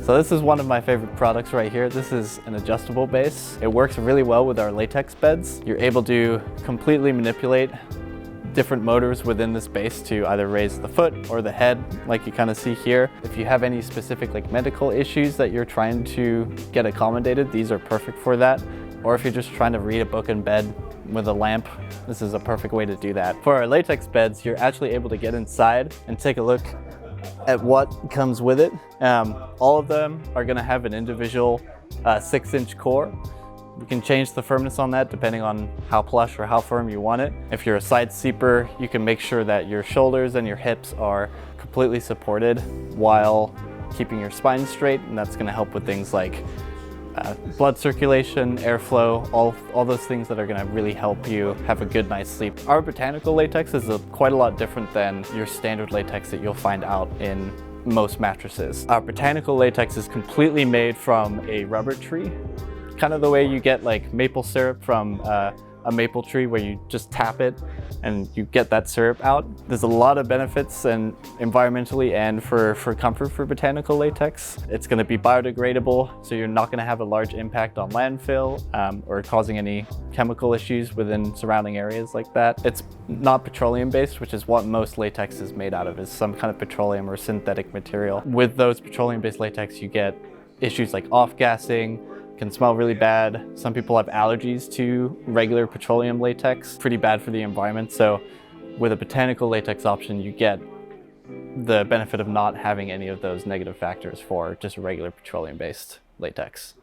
So this is one of my favorite products right here. This is an adjustable base. It works really well with our latex beds. You're able to completely manipulate different motors within this base to either raise the foot or the head, like you kind of see here. If you have any specific like medical issues that you're trying to get accommodated, these are perfect for that. Or if you're just trying to read a book in bed with a lamp, this is a perfect way to do that. For our latex beds, you're actually able to get inside and take a look at what comes with it. All of them are going to have an individual 6-inch core. You can change the firmness on that depending on how plush or how firm you want it. If you're a side sleeper, you can make sure that your shoulders and your hips are completely supported while keeping your spine straight, and that's going to help with things like blood circulation, airflow, all those things that are going to really help you have a good night's sleep. Our Botanical latex is quite a lot different than your standard latex that you'll find out in most mattresses. Our Botanical latex is completely made from a rubber tree, kind of the way you get like maple syrup from a maple tree where you just tap it and you get that syrup out. There's a lot of benefits, and environmentally and for comfort for Botanical latex. It's going to be biodegradable, so you're not going to have a large impact on landfill or causing any chemical issues within surrounding areas like that. It's not petroleum based, which is what most latex is made out of, is some kind of petroleum or synthetic material. With those petroleum based latex, you get issues like off-gassing, can smell really bad. Some people have allergies to regular petroleum latex, pretty bad for the environment. So with a Botanical latex option, you get the benefit of not having any of those negative factors for just a regular petroleum based latex.